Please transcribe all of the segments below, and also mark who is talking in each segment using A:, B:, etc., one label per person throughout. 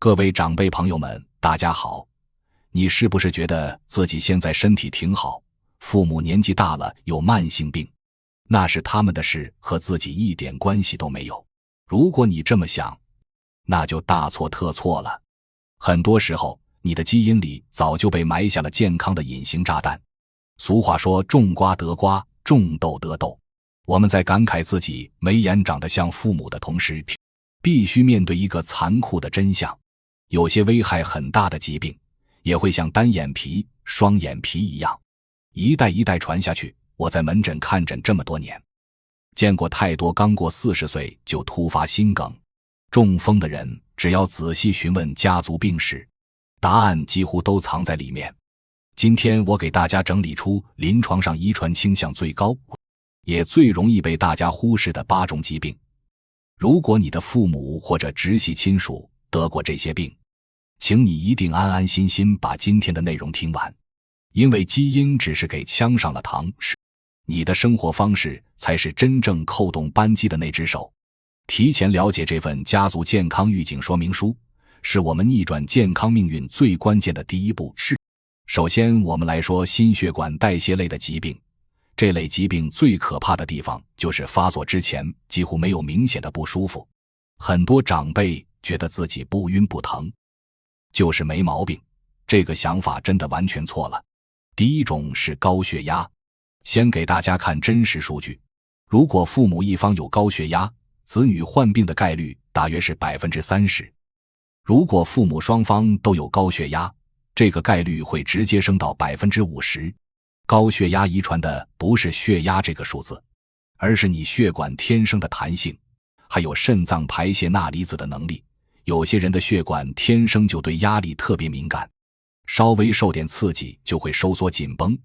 A: 各位长辈朋友们，大家好。你是不是觉得自己现在身体挺好，父母年纪大了有慢性病，那是他们的事，和自己一点关系都没有？如果你这么想，那就大错特错了。很多时候，你的基因里早就被埋下了健康的隐形炸弹。俗话说，种瓜得瓜，种豆得豆。我们在感慨自己眉眼长得像父母的同时，必须面对一个残酷的真相：有些危害很大的疾病也会像单眼皮、双眼皮一样，一代一代传下去。我在门诊看诊这么多年，见过太多刚过40岁就突发心梗、中风的人，只要仔细询问家族病史，答案几乎都藏在里面。今天我给大家整理出临床上遗传倾向最高，也最容易被大家忽视的8种疾病。如果你的父母或者直系亲属得过这些病，请你一定安安心心把今天的内容听完，因为基因只是给枪上了膛，你的生活方式才是真正扣动扳机的那只手。提前了解这份家族健康预警说明书，是我们逆转健康命运最关键的第一步。首先，我们来说心血管代谢类的疾病。这类疾病最可怕的地方就是发作之前几乎没有明显的不舒服。很多长辈觉得自己不晕不疼，就是没毛病，这个想法真的完全错了。第一种是高血压。先给大家看真实数据，如果父母一方有高血压，子女患病的概率大约是 30%。 如果父母双方都有高血压，这个概率会直接升到 50%。 高血压遗传的不是血压这个数字，而是你血管天生的弹性，还有肾脏排泄钠离子的能力。有些人的血管天生就对压力特别敏感，稍微受点刺激就会收缩紧绷。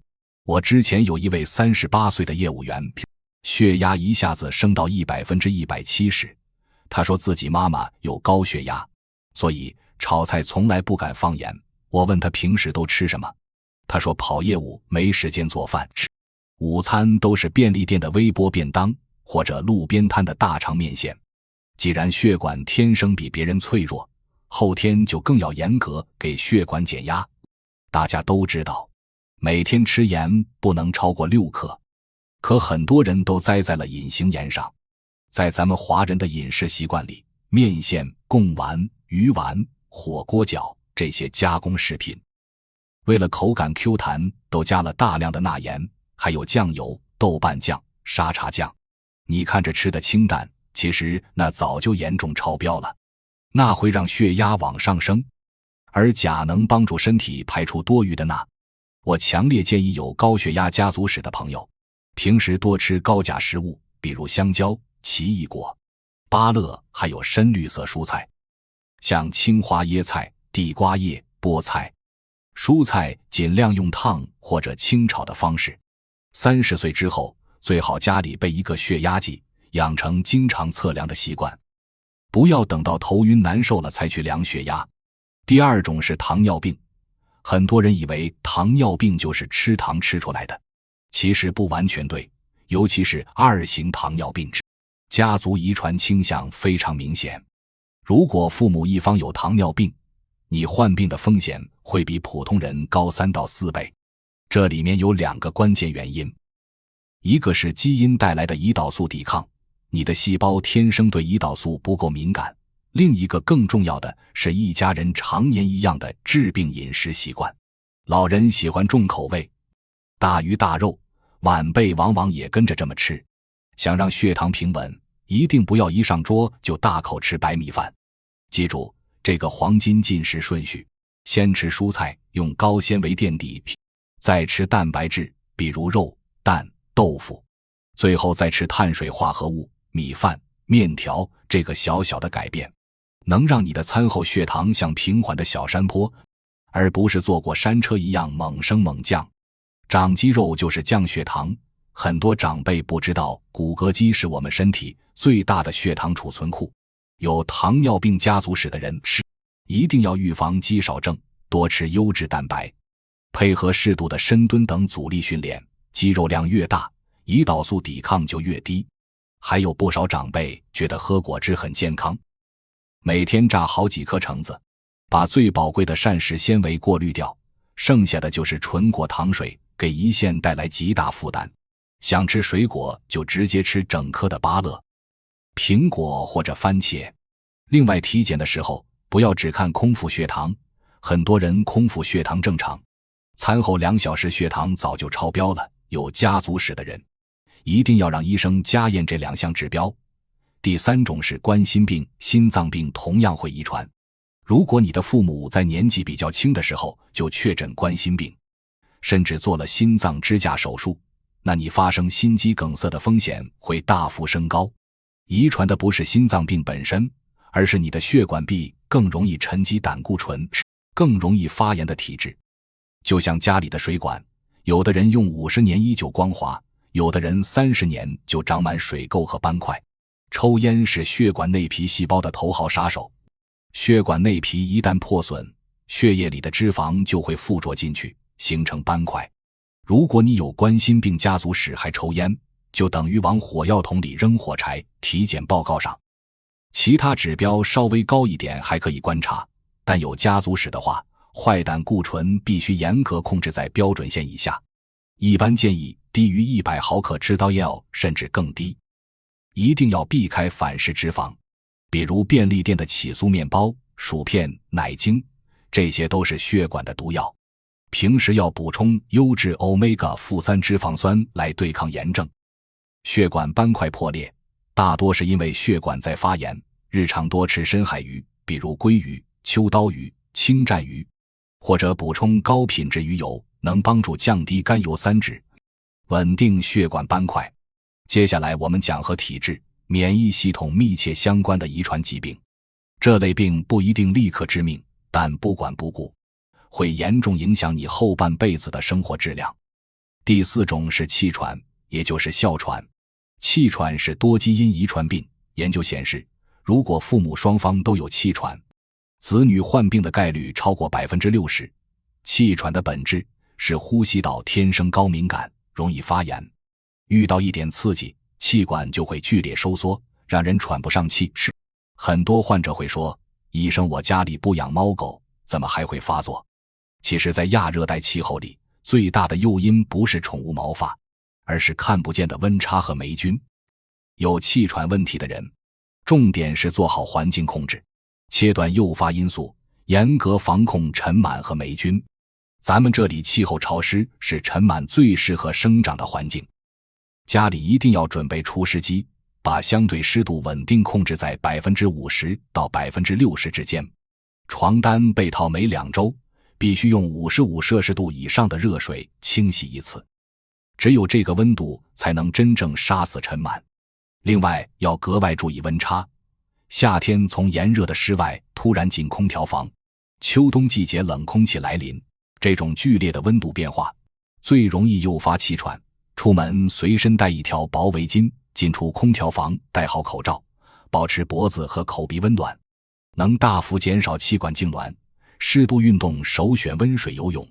A: 我之前有一位38岁的业务员，血压一下子升到170%，他说自己妈妈有高血压，所以炒菜从来不敢放盐。我问他平时都吃什么，他说跑业务没时间做饭，午餐都是便利店的微波便当或者路边摊的大肠面线。既然血管天生比别人脆弱，后天就更要严格给血管减压。大家都知道，每天吃盐不能超过6克，可很多人都栽在了隐形盐上。在咱们华人的饮食习惯里，面线、贡丸、鱼丸、火锅饺这些加工食品，为了口感 Q 弹，都加了大量的钠盐，还有酱油、豆瓣酱、沙茶酱。你看着吃的清淡，其实那早就严重超标了。钠会让血压往上升，而钾能帮助身体排出多余的钠。我强烈建议有高血压家族史的朋友，平时多吃高钾食物，比如香蕉、奇异果、芭乐，还有深绿色蔬菜，像青花椰菜、地瓜叶、菠菜。蔬菜尽量用烫或者清炒的方式。30岁之后，最好家里备一个血压计，养成经常测量的习惯，不要等到头晕难受了才去量血压。第二种是糖尿病。很多人以为糖尿病就是吃糖吃出来的，其实不完全对，尤其是2型糖尿病，家族遗传倾向非常明显。如果父母一方有糖尿病，你患病的风险会比普通人高3到4倍。这里面有2个关键原因，一个是基因带来的胰岛素抵抗，你的细胞天生对胰岛素不够敏感。另一个更重要的是一家人常年一样的致病饮食习惯。老人喜欢重口味，大鱼大肉，晚辈往往也跟着这么吃。想让血糖平稳，一定不要一上桌就大口吃白米饭。记住这个黄金进食顺序，先吃蔬菜，用高纤维垫底，再吃蛋白质，比如肉、蛋、豆腐，最后再吃碳水化合物，米饭、面条。这个小小的改变能让你的餐后血糖像平缓的小山坡，而不是坐过山车一样猛升猛降。长肌肉就是降血糖，很多长辈不知道骨骼肌是我们身体最大的血糖储存库。有糖尿病家族史的人一定要预防肌少症，多吃优质蛋白，配合适度的深蹲等阻力训练，肌肉量越大，胰岛素抵抗就越低。还有不少长辈觉得喝果汁很健康，每天榨好几颗橙子，把最宝贵的膳食纤维过滤掉，剩下的就是纯果糖水，给胰腺带来极大负担。想吃水果就直接吃整颗的芭乐、苹果或者番茄。另外，体检的时候不要只看空腹血糖，很多人空腹血糖正常，餐后2小时血糖早就超标了。有家族史的人一定要让医生加验这2项指标。第3种是冠心病，心脏病同样会遗传。如果你的父母在年纪比较轻的时候就确诊冠心病，甚至做了心脏支架手术，那你发生心肌梗塞的风险会大幅升高。遗传的不是心脏病本身，而是你的血管壁更容易沉积胆固醇，更容易发炎的体质。就像家里的水管，有的人用50年依旧光滑，有的人30年就长满水垢和斑块。抽烟是血管内皮细胞的头号杀手，血管内皮一旦破损，血液里的脂肪就会附着进去，形成斑块。如果你有冠心病家族史还抽烟，就等于往火药桶里扔火柴。体检报告上其他指标稍微高一点还可以观察，但有家族史的话，坏胆固醇必须严格控制在标准线以下，一般建议低于100毫克吃到药，甚至更低。一定要避开反式脂肪，比如便利店的起酥面包、薯片、奶精，这些都是血管的毒药。平时要补充优质 Omega-3 脂肪酸来对抗炎症。血管斑块破裂大多是因为血管在发炎，日常多吃深海鱼，比如鲑鱼、秋刀鱼、清蘸鱼，或者补充高品质鱼油，能帮助降低甘油三酯，稳定血管斑块。接下来我们讲和体质、免疫系统密切相关的遗传疾病。这类病不一定立刻致命，但不管不顾，会严重影响你后半辈子的生活质量。第4种是气喘，也就是哮喘。气喘是多基因遗传病，研究显示，如果父母双方都有气喘，子女患病的概率超过 60%。 气喘的本质是呼吸道天生高敏感，容易发炎，遇到一点刺激，气管就会剧烈收缩，让人喘不上气。很多患者会说，医生，我家里不养猫狗，怎么还会发作？其实在亚热带气候里，最大的诱因不是宠物毛发，而是看不见的温差和霉菌。有气喘问题的人，重点是做好环境控制，切断诱发因素，严格防控尘螨和霉菌。咱们这里气候潮湿，是尘螨最适合生长的环境。家里一定要准备除湿机，把相对湿度稳定控制在 50% 到 60% 之间。床单被套每2周必须用55摄氏度以上的热水清洗一次，只有这个温度才能真正杀死尘螨。另外要格外注意温差，夏天从炎热的室外突然进空调房，秋冬季节冷空气来临，这种剧烈的温度变化最容易诱发气喘。出门随身带一条薄围巾，进出空调房戴好口罩，保持脖子和口鼻温暖，能大幅减少气管痉挛。适度运动，首选温水游泳。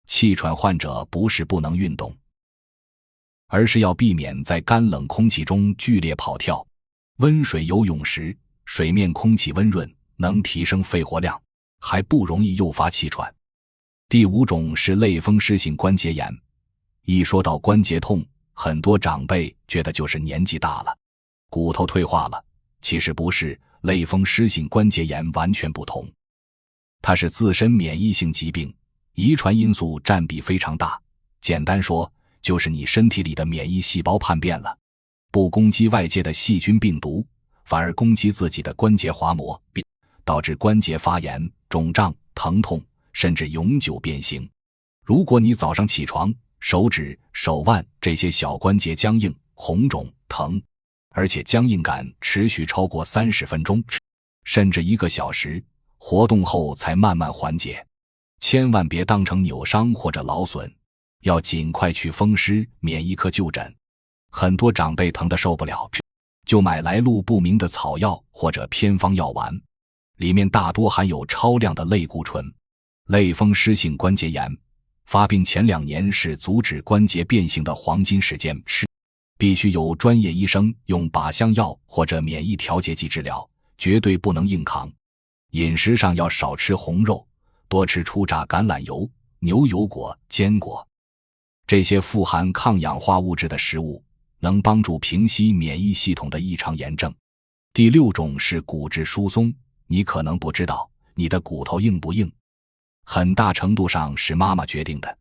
A: 气喘患者不是不能运动，而是要避免在干冷空气中剧烈跑跳。温水游泳时，水面空气温润，能提升肺活量，还不容易诱发气喘。第5种是类风湿性关节炎。一说到关节痛，很多长辈觉得就是年纪大了，骨头退化了。其实不是，类风湿性关节炎完全不同。它是自身免疫性疾病，遗传因素占比非常大。简单说，就是你身体里的免疫细胞叛变了，不攻击外界的细菌病毒，反而攻击自己的关节滑膜，导致关节发炎、肿胀、疼痛，甚至永久变形。如果你早上起床，手指、手腕这些小关节僵硬、红肿、疼，而且僵硬感持续超过30分钟，甚至1个小时，活动后才慢慢缓解，千万别当成扭伤或者劳损，要尽快去风湿免疫科就诊。很多长辈疼得受不了，就买来路不明的草药或者偏方药丸，里面大多含有超量的类固醇。类风湿性关节炎发病前2年是阻止关节变形的黄金时间，必须有专业医生用靶向药或者免疫调节剂治疗，绝对不能硬扛。饮食上要少吃红肉，多吃初榨橄榄油、牛油果、坚果。这些富含抗氧化物质的食物能帮助平息免疫系统的异常炎症。第6种是骨质疏松，你可能不知道你的骨头硬不硬，很大程度上是妈妈决定的。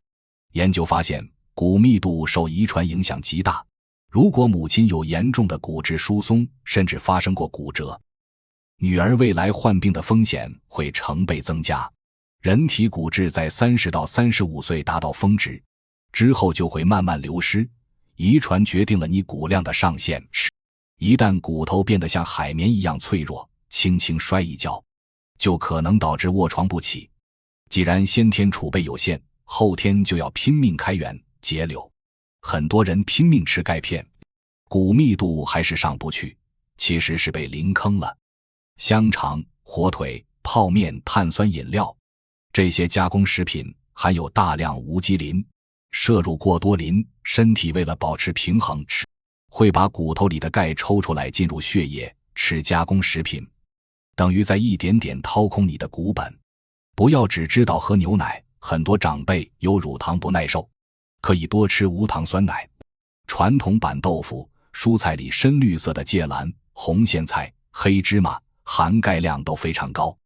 A: 研究发现，骨密度受遗传影响极大，如果母亲有严重的骨质疏松，甚至发生过骨折，女儿未来患病的风险会成倍增加。人体骨质在30到35岁达到峰值，之后就会慢慢流失，遗传决定了你骨量的上限。一旦骨头变得像海绵一样脆弱，轻轻摔一跤，就可能导致卧床不起。既然先天储备有限，后天就要拼命开源节流。很多人拼命吃钙片，骨密度还是上不去，其实是被磷坑了。香肠、火腿、泡面、碳酸饮料，这些加工食品含有大量无机磷，摄入过多磷，身体为了保持平衡，会把骨头里的钙抽出来进入血液。吃加工食品等于在一点点掏空你的骨本。不要只知道喝牛奶，很多长辈有乳糖不耐受，可以多吃无糖酸奶。传统板豆腐、蔬菜里深绿色的芥蓝、红苋菜、黑芝麻含钙量都非常高，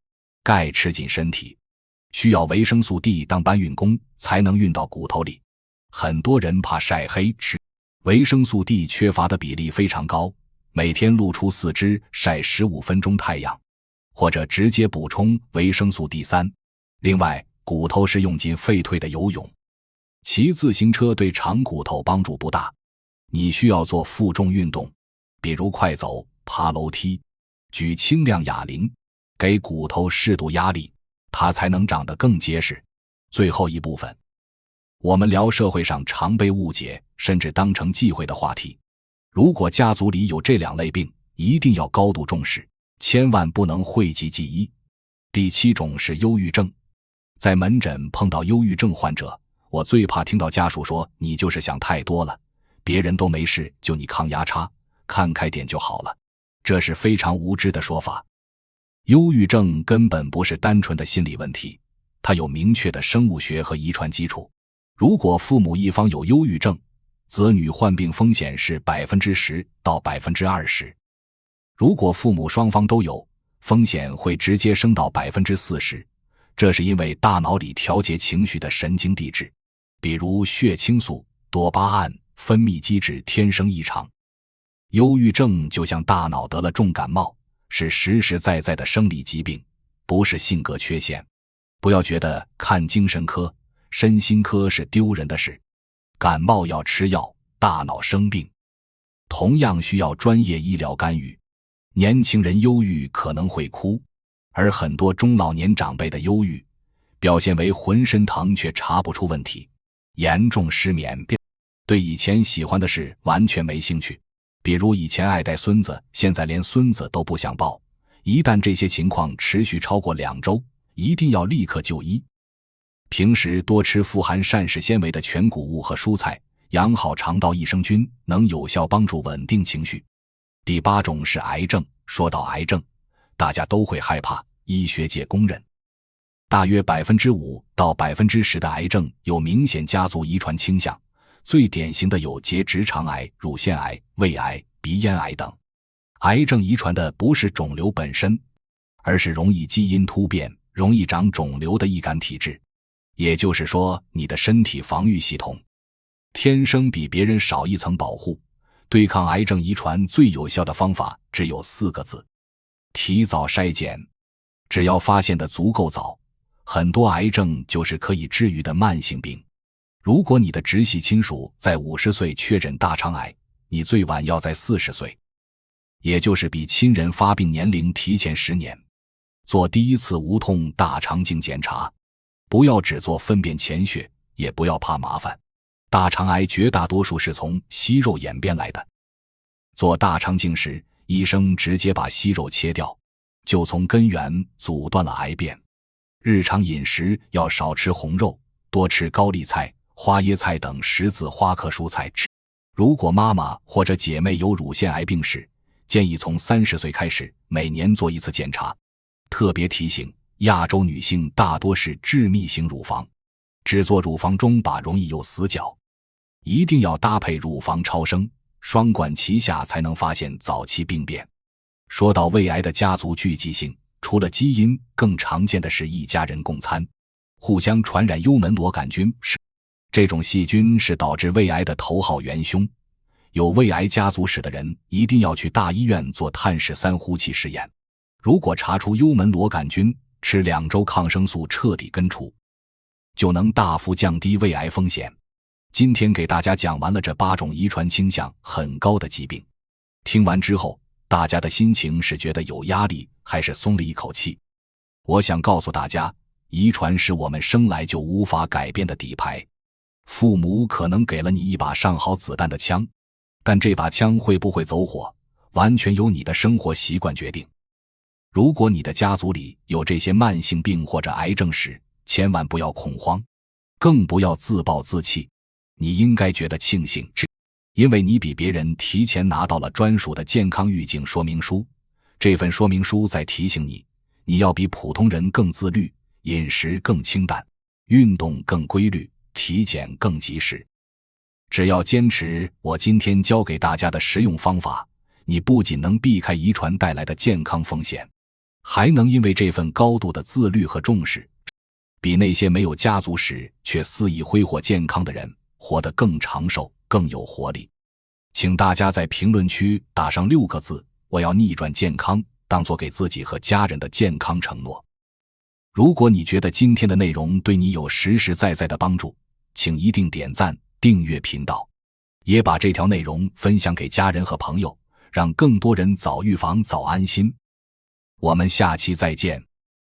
A: 钙吃进身体需要维生素 D 当搬运工才能运到骨头里。很多人怕晒黑，维生素 D 缺乏的比例非常高，每天露出4只晒15分钟太阳，或者直接补充维生素 D3。 另外，骨头是用进废退的游泳。骑自行车对长骨头帮助不大，你需要做负重运动，比如快走、爬楼梯、举轻量哑铃，给骨头适度压力，它才能长得更结实。最后一部分，我们聊社会上常被误解甚至当成忌讳的话题。如果家族里有这2类病，一定要高度重视，千万不能讳疾忌医。第7种是忧郁症。在门诊碰到忧郁症患者，我最怕听到家属说你就是想太多了，别人都没事，就你抗压差，看开点就好了。这是非常无知的说法。忧郁症根本不是单纯的心理问题，它有明确的生物学和遗传基础。如果父母一方有忧郁症，子女患病风险是 10% 到 20%。 如果父母双方都有，风险会直接升到 40%。 这是因为大脑里调节情绪的神经递质，比如血清素、多巴胺分泌机制天生异常。忧郁症就像大脑得了重感冒，是实实在在的生理疾病，不是性格缺陷。不要觉得看精神科、身心科是丢人的事，感冒要吃药，大脑生病同样需要专业医疗干预。年轻人忧郁可能会哭，而很多中老年长辈的忧郁表现为浑身疼却查不出问题，严重失眠，对以前喜欢的事完全没兴趣，比如以前爱带孙子，现在连孙子都不想抱。一旦这些情况持续超过2周，一定要立刻就医。平时多吃富含膳食纤维的全谷物和蔬菜，养好肠道益生菌，能有效帮助稳定情绪。第8种是癌症。说到癌症，大家都会害怕，医学界公认，大约 5% 到 10% 的癌症有明显家族遗传倾向，最典型的有结直肠癌、乳腺癌、胃癌、鼻咽癌等。癌症遗传的不是肿瘤本身，而是容易基因突变、容易长肿瘤的易感体质。也就是说，你的身体防御系统天生比别人少一层保护。对抗癌症遗传最有效的方法只有4个字：提早筛检。只要发现的足够早，很多癌症就是可以治愈的慢性病。如果你的直系亲属在50岁确诊大肠癌，你最晚要在40岁，也就是比亲人发病年龄提前10年。做第1次无痛大肠镜检查，不要只做粪便潜血，也不要怕麻烦。大肠癌绝大多数是从息肉演变来的。做大肠镜时，医生直接把息肉切掉，就从根源阻断了癌变。日常饮食要少吃红肉，多吃高丽菜、花椰菜等十字花科蔬菜。如果妈妈或者姐妹有乳腺癌病史，建议从30岁开始每年做1次检查。特别提醒，亚洲女性大多是致密型乳房，制作乳房中靶容易有死角，一定要搭配乳房超声，双管齐下才能发现早期病变。说到胃癌的家族聚集性，除了基因，更常见的是一家人共餐，互相传染幽门螺杆菌，这种细菌是导致胃癌的头号元凶。有胃癌家族史的人一定要去大医院做碳13呼气试验，如果查出幽门螺杆菌，吃2周抗生素彻底根除，就能大幅降低胃癌风险。今天给大家讲完了这8种遗传倾向很高的疾病，听完之后，大家的心情是觉得有压力，还是松了一口气？我想告诉大家，遗传是我们生来就无法改变的底牌。父母可能给了你一把上好子弹的枪，但这把枪会不会走火，完全由你的生活习惯决定。如果你的家族里有这些慢性病或者癌症史，千万不要恐慌，更不要自暴自弃。你应该觉得庆幸，因为你比别人提前拿到了专属的健康预警说明书。这份说明书在提醒你，你要比普通人更自律，饮食更清淡，运动更规律，体检更及时。只要坚持我今天教给大家的实用方法，你不仅能避开遗传带来的健康风险，还能因为这份高度的自律和重视，比那些没有家族史却肆意挥霍健康的人活得更长寿，更有活力。请大家在评论区打上6个字，我要逆转健康，当作给自己和家人的健康承诺。如果你觉得今天的内容对你有实实在在的帮助，请一定点赞订阅频道，也把这条内容分享给家人和朋友，让更多人早预防早安心。我们下期再见。